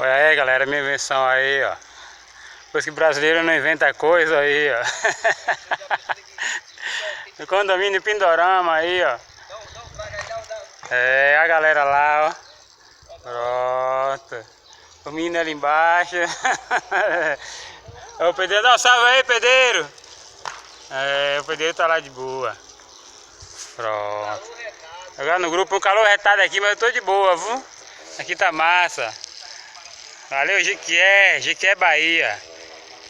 Olha aí, galera, minha invenção aí, ó. Depois que brasileiro não inventa coisa aí, ó. No condomínio Pindorama aí, ó. É, a galera lá, ó. Pronto. O menino ali embaixo. O pedreiro, dá um salve aí, pedreiro. É, o pedreiro tá lá de boa. Pronto. Agora no grupo um calor retado aqui, mas eu tô de boa, viu? Aqui tá massa. Valeu, Jequié, Bahia.